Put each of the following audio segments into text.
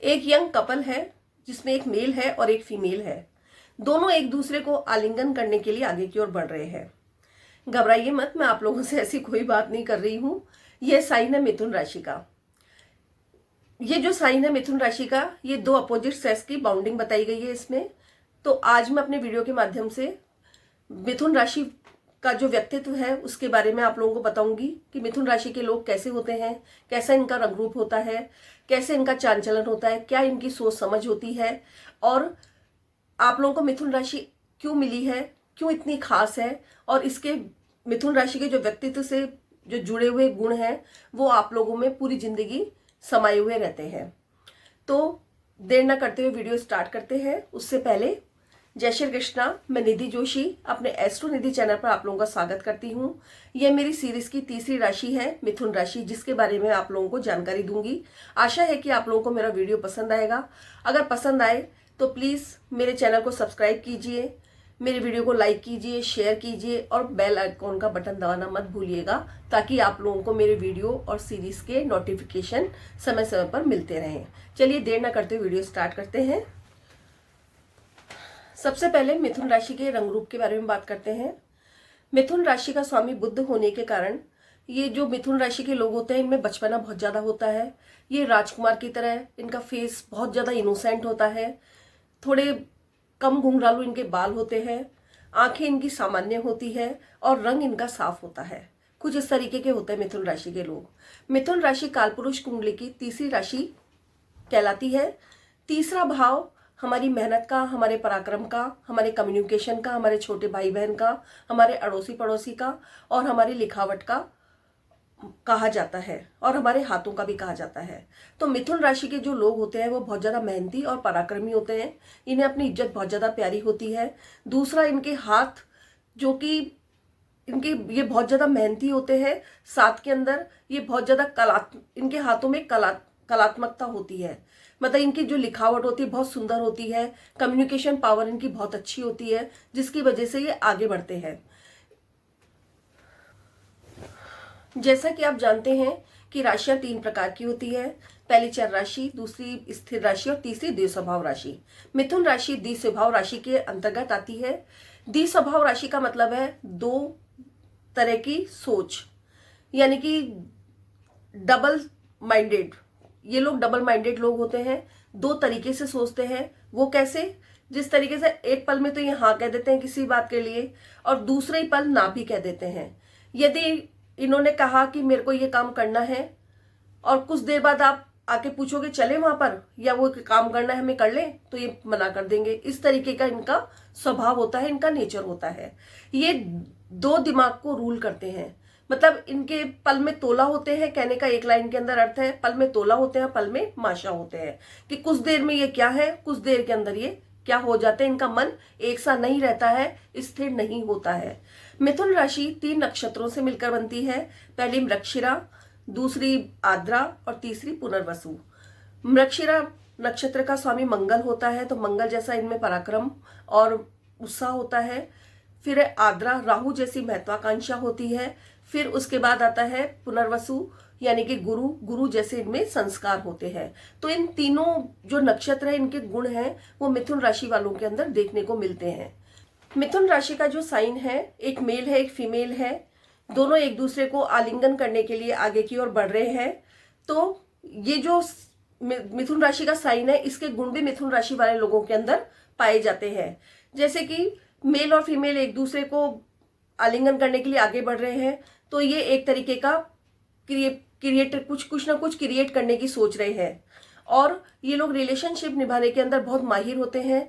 एक young couple है जिसमें एक मेल है और एक फीमेल है। दोनों एक दूसरे को आलिंगन करने के लिए आगे की ओर बढ़ रहे हैं। घबराइए मत, मैं आप लोगों से ऐसी कोई बात नहीं कर रही हूं। यह साइन है मिथुन राशि का। ये जो साइन है मिथुन राशि का, ये दो अपोजिट सेक्स की बाउंडिंग बताई गई है इसमें। तो आज मैं अपने वीडियो के माध्यम से मिथुन राशि का जो व्यक्तित्व है उसके बारे में आप लोगों को बताऊंगी कि मिथुन राशि के लोग कैसे होते हैं, कैसा इनका रंग रूप होता है, कैसे इनका चाल चलन होता है, क्या इनकी सोच समझ होती है, और आप लोगों को मिथुन राशि क्यों मिली है, क्यों इतनी खास है, और इसके मिथुन राशि के जो व्यक्तित्व से जो जुड़े हुए गुण हैं वो आप लोगों में पूरी जिंदगी समाये हुए रहते हैं। तो देर न करते हुए वीडियो स्टार्ट करते हैं। उससे पहले जय श्री कृष्णा, मैं निधि जोशी अपने एस्ट्रो निधि चैनल पर आप लोगों का स्वागत करती हूँ। यह मेरी सीरीज की तीसरी राशि है मिथुन राशि, जिसके बारे में आप लोगों को जानकारी दूंगी। आशा है कि आप लोगों को मेरा वीडियो पसंद आएगा। अगर पसंद आए तो प्लीज़ मेरे चैनल को सब्सक्राइब कीजिए, मेरे वीडियो को लाइक कीजिए, शेयर कीजिए और बेल आइकॉन का बटन दबाना मत भूलिएगा, ताकि आप लोगों को मेरे वीडियो और सीरीज के नोटिफिकेशन समय समय पर मिलते रहें। चलिए देर न करते वीडियो स्टार्ट करते हैं। सबसे पहले मिथुन राशि के रंग रूप के बारे में बात करते हैं। मिथुन राशि का स्वामी बुध होने के कारण ये जो मिथुन राशि के लोग होते हैं इनमें बचपना बहुत ज़्यादा होता है। ये राजकुमार की तरह, इनका फेस बहुत ज़्यादा इनोसेंट होता है। थोड़े कम घुंघरालू इनके बाल होते हैं, आंखें इनकी सामान्य होती है और रंग इनका साफ होता है। कुछ इस तरीके के होते हैं मिथुन राशि के लोग। मिथुन राशि कालपुरुष कुंडली की तीसरी राशि कहलाती है। तीसरा भाव हमारी मेहनत का, हमारे पराक्रम का, हमारे कम्युनिकेशन का, हमारे छोटे भाई बहन का, हमारे अड़ोसी पड़ोसी का और हमारी लिखावट का कहा जाता है, और हमारे हाथों का भी कहा जाता है। तो मिथुन राशि के जो लोग होते हैं वो बहुत ज़्यादा मेहनती और पराक्रमी होते हैं। इन्हें अपनी इज्जत बहुत ज़्यादा प्यारी होती है। दूसरा, इनके हाथ जो कि ये बहुत ज़्यादा मेहनती होते हैं। साथ के अंदर ये बहुत ज़्यादा इनके हाथों में कलात्मकता होती है। मतलब इनकी जो लिखावट होती है बहुत सुंदर होती है। कम्युनिकेशन पावर इनकी बहुत अच्छी होती है, जिसकी वजह से ये आगे बढ़ते हैं। जैसा कि आप जानते हैं कि राशियां 3 प्रकार की होती है। पहली चर राशि, दूसरी स्थिर राशि और तीसरी द्विस्वभाव राशि। मिथुन राशि द्विस्वभाव राशि के अंतर्गत आती है। द्विस्वभाव राशि का मतलब है दो तरह की सोच, यानी कि डबल माइंडेड। ये लोग डबल माइंडेड लोग होते हैं, दो तरीके से सोचते हैं। वो कैसे? जिस तरीके से एक पल में तो ये हाँ कह देते हैं किसी बात के लिए और दूसरे ही पल ना भी कह देते हैं। यदि इन्होंने कहा कि मेरे को ये काम करना है और कुछ देर बाद आप आके पूछोगे चले वहां पर, या वो काम करना है हमें कर लें, तो ये मना कर देंगे। इस तरीके का इनका स्वभाव होता है, इनका नेचर होता है। ये दो दिमाग को रूल करते हैं। मतलब इनके पल में तोला होते हैं, कहने का एक लाइन के अंदर अर्थ है, पल में तोला होते हैं, पल में माशा होते हैं, कि कुछ देर में ये क्या है, कुछ देर के अंदर ये क्या हो जाते हैं। इनका मन एक सा नहीं रहता है, स्थिर नहीं होता है। मिथुन राशि 3 नक्षत्रों से मिलकर बनती है। पहली मृगशिरा, दूसरी आद्रा और तीसरी पुनर्वसु। मृगशिरा नक्षत्र का स्वामी मंगल होता है, तो मंगल जैसा इनमें पराक्रम और उत्साह होता है। फिर आद्रा, राहु जैसी महत्वाकांक्षा होती है। फिर उसके बाद आता है पुनर्वसु, यानी कि गुरु जैसे इनमें संस्कार होते हैं। तो इन तीनों जो नक्षत्र है, इनके गुण हैं वो मिथुन राशि वालों के अंदर देखने को मिलते हैं। मिथुन राशि का जो साइन है, एक मेल है एक फीमेल है। दोनों एक दूसरे को आलिंगन करने के लिए आगे की ओर बढ़ रहे हैं। तो ये जो मिथुन राशि का साइन है, इसके गुण भी मिथुन राशि वाले लोगों के अंदर पाए जाते हैं। जैसे कि मेल और फीमेल एक दूसरे को आलिंगन करने के लिए आगे बढ़ रहे हैं, तो ये एक तरीके का कुछ ना कुछ क्रिएट करने की सोच रहे हैं। और ये लोग रिलेशनशिप निभाने के अंदर बहुत माहिर होते हैं।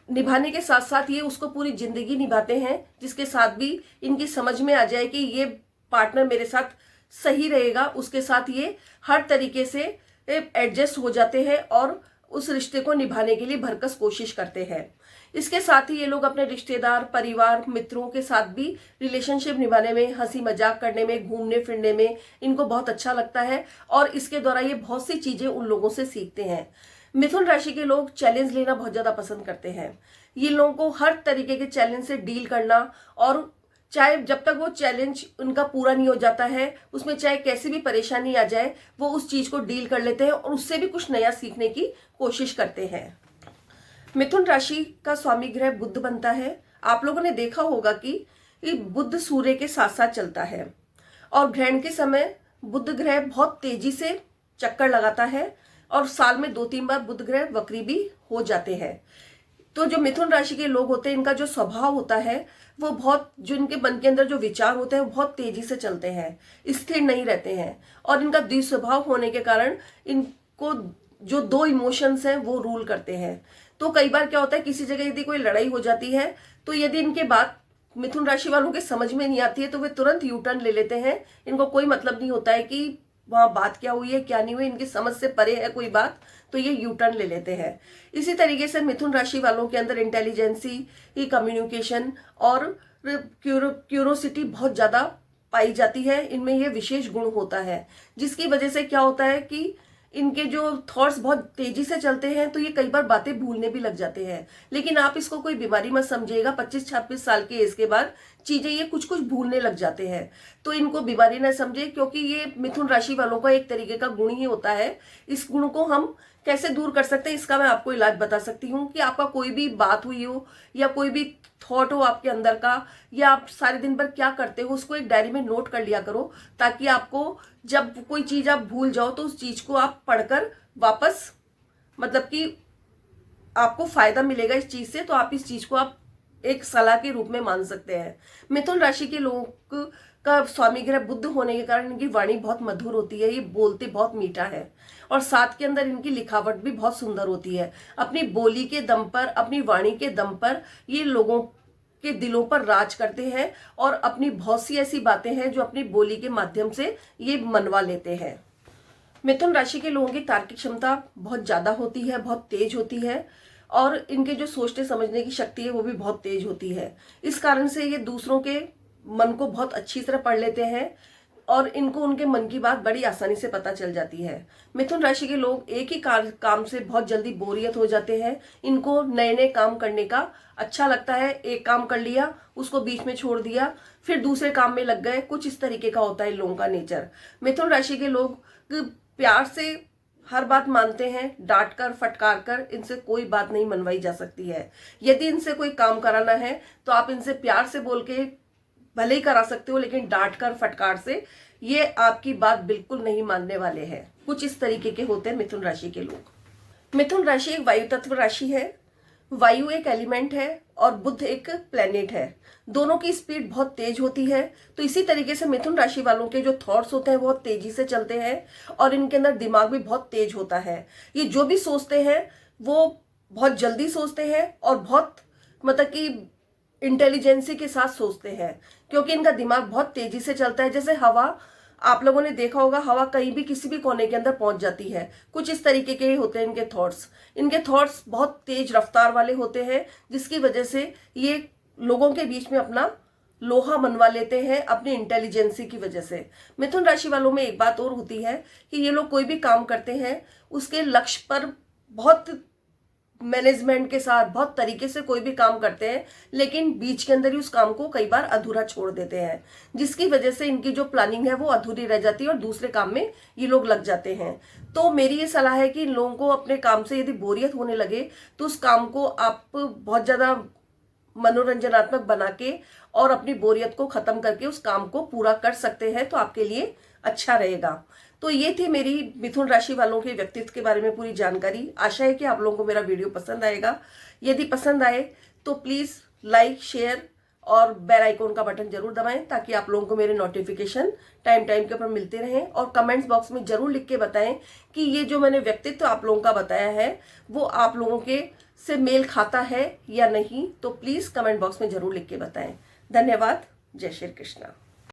निभाने के साथ साथ ये उसको पूरी जिंदगी निभाते हैं, जिसके साथ भी इनकी समझ में आ जाए कि ये पार्टनर मेरे साथ सही रहेगा। उसके साथ ये हर तरीके से एडजस्ट हो जाते हैं और उस रिश्ते को निभाने के लिए भरकस कोशिश करते हैं। इसके साथ ही ये लोग अपने रिश्तेदार, परिवार, मित्रों के साथ भी रिलेशनशिप निभाने में, हंसी मजाक करने में, घूमने फिरने में इनको बहुत अच्छा लगता है और इसके द्वारा ये बहुत सी चीजें उन लोगों से सीखते हैं। मिथुन राशि के लोग चैलेंज लेना बहुत ज्यादा पसंद करते हैं। ये लोगों को हर तरीके के चैलेंज से डील करना और चाहे जब तक वो चैलेंज उनका पूरा नहीं हो जाता है, उसमें चाहे कैसी भी परेशानी आ जाए, वो उस चीज को डील कर लेते हैं और उससे भी कुछ नया सीखने की कोशिश करते हैं। मिथुन राशि का स्वामी ग्रह बुध बनता है। आप लोगों ने देखा होगा कि बुध सूर्य के साथ साथ चलता है और ग्रहण के समय बुध ग्रह बहुत तेजी से चक्कर लगाता है और साल में 2-3 बार बुध ग्रह वक्री भी हो जाते हैं। तो जो मिथुन राशि के लोग होते हैं, इनका जो स्वभाव होता है वो बहुत, जो इनके मन के अंदर जो विचार होते हैं वो बहुत तेजी से चलते हैं, स्थिर नहीं रहते हैं और इनका द्विस्वभाव होने के कारण इनको जो 2 इमोशंस हैं वो रूल करते हैं। तो कई बार क्या होता है, किसी जगह यदि कोई लड़ाई हो जाती है तो यदि इनके बात मिथुन राशि वालों के समझ में नहीं आती है तो वे तुरंत यू टर्न ले लेते हैं। इनको कोई मतलब नहीं होता है कि वहां बात क्या हुई है क्या नहीं हुई, इनकी समझ से परे है कोई बात, तो ये यू टर्न ले लेते हैं। इसी तरीके से मिथुन राशि वालों के अंदर इंटेलिजेंसी, कम्युनिकेशन और क्यूरोसिटी बहुत ज्यादा पाई जाती है। इनमें ये विशेष गुण होता है, जिसकी वजह से क्या होता है कि इनके जो थॉट्स बहुत तेजी से चलते हैं तो ये कई बार बातें भूलने भी लग जाते हैं। लेकिन आप इसको कोई बीमारी मत समझिएगा, 25-26 साल के एज के बाद चीजें ये कुछ कुछ भूलने लग जाते हैं, तो इनको बीमारी ना समझे, क्योंकि ये मिथुन राशि वालों का एक तरीके का गुण ही होता है। इस गुण को हम कैसे दूर कर सकते हैं, इसका मैं आपको इलाज बता सकती हूँ कि आपका कोई भी बात हुई हो या कोई भी थॉट हो आपके अंदर का, या आप सारे दिन भर क्या करते हो उसको एक डायरी में नोट कर लिया करो, ताकि आपको जब कोई चीज आप भूल जाओ तो उस चीज को आप पढ़कर वापस, मतलब कि आपको फायदा मिलेगा इस चीज से, तो आप इस चीज को आप एक सलाह के रूप में मान सकते हैं। मिथुन राशि के लोगों का स्वामी ग्रह बुध होने के कारण इनकी वाणी बहुत मधुर होती है, ये बोलते बहुत मीठा है और साथ के अंदर इनकी लिखावट भी बहुत सुंदर होती है। अपनी बोली के दम पर, अपनी वाणी के दम पर ये लोगों के दिलों पर राज करते हैं और अपनी बहुत सी ऐसी बातें हैं जो अपनी बोली के माध्यम से ये मनवा लेते हैं। मिथुन राशि के लोगों की तार्किक क्षमता बहुत ज्यादा होती है, बहुत तेज होती है और इनके जो सोचने समझने की शक्ति है वो भी बहुत तेज होती है। इस कारण से ये दूसरों के मन को बहुत अच्छी तरह पढ़ लेते हैं और इनको उनके मन की बात बड़ी आसानी से पता चल जाती है। मिथुन राशि के लोग एक ही काम से बहुत जल्दी बोरियत हो जाते हैं। इनको नए नए काम करने का अच्छा लगता है। एक काम कर लिया, उसको बीच में छोड़ दिया, फिर दूसरे काम में लग गए, कुछ इस तरीके का होता है इन लोगों का नेचर। मिथुन राशि के लोग प्यार से हर बात मानते हैं, डांट कर फटकार कर इनसे कोई बात नहीं मनवाई जा सकती है। यदि इनसे कोई काम कराना है तो आप इनसे प्यार से बोल के भले ही करा सकते हो, लेकिन डांट कर फटकार से ये आपकी बात बिल्कुल नहीं मानने वाले हैं। कुछ इस तरीके के होते हैं मिथुन राशि के लोग। मिथुन राशि एक वायु तत्व राशि है। वायु एक एलिमेंट है और बुध एक प्लेनेट है। दोनों की स्पीड बहुत तेज होती है, तो इसी तरीके से मिथुन राशि वालों के जो थॉट्स होते हैं बहुत तेजी से चलते हैं और इनके अंदर दिमाग भी बहुत तेज होता है। ये जो भी सोचते हैं वो बहुत जल्दी सोचते हैं और बहुत, मतलब कि इंटेलिजेंसी के साथ सोचते हैं, क्योंकि इनका दिमाग बहुत तेजी से चलता है। जैसे हवा, आप लोगों ने देखा होगा, हवा कहीं भी किसी भी कोने के अंदर पहुंच जाती है। कुछ इस तरीके के ही होते हैं इनके थॉट्स। इनके थॉट्स बहुत तेज रफ्तार वाले होते हैं, जिसकी वजह से ये लोगों के बीच में अपना लोहा मनवा लेते हैं अपनी इंटेलिजेंसी की वजह से। मिथुन राशि वालों में एक बात और होती है कि ये लोग कोई भी काम करते हैं उसके लक्ष्य पर बहुत मैनेजमेंट के साथ, बहुत तरीके से कोई भी काम करते हैं, लेकिन बीच के अंदर ही उस काम को कई बार अधूरा छोड़ देते हैं, जिसकी वजह से इनकी जो प्लानिंग है वो अधूरी रह जाती है और दूसरे काम में ये लोग लग जाते हैं। तो मेरी ये सलाह है कि इन लोगों को अपने काम से यदि बोरियत होने लगे तो उस काम को आप बहुत ज्यादा मनोरंजनात्मक बना के और अपनी बोरियत को खत्म करके उस काम को पूरा कर सकते हैं, तो आपके लिए अच्छा रहेगा। तो ये थी मेरी मिथुन राशि वालों के व्यक्तित्व के बारे में पूरी जानकारी। आशा है कि आप लोगों को मेरा वीडियो पसंद आएगा। यदि पसंद आए तो प्लीज लाइक, शेयर और बेल आइकॉन का बटन जरूर दबाएं, ताकि आप लोगों को मेरे नोटिफिकेशन टाइम टाइम के ऊपर मिलते रहें। और कमेंट्स बॉक्स में जरूर लिख के बताएं कि ये जो मैंने व्यक्तित्व आप लोगों का बताया है वो आप लोगों के से मेल खाता है या नहीं। तो प्लीज कमेंट बॉक्स में जरूर लिख के बताएं। धन्यवाद। जय श्री कृष्णा।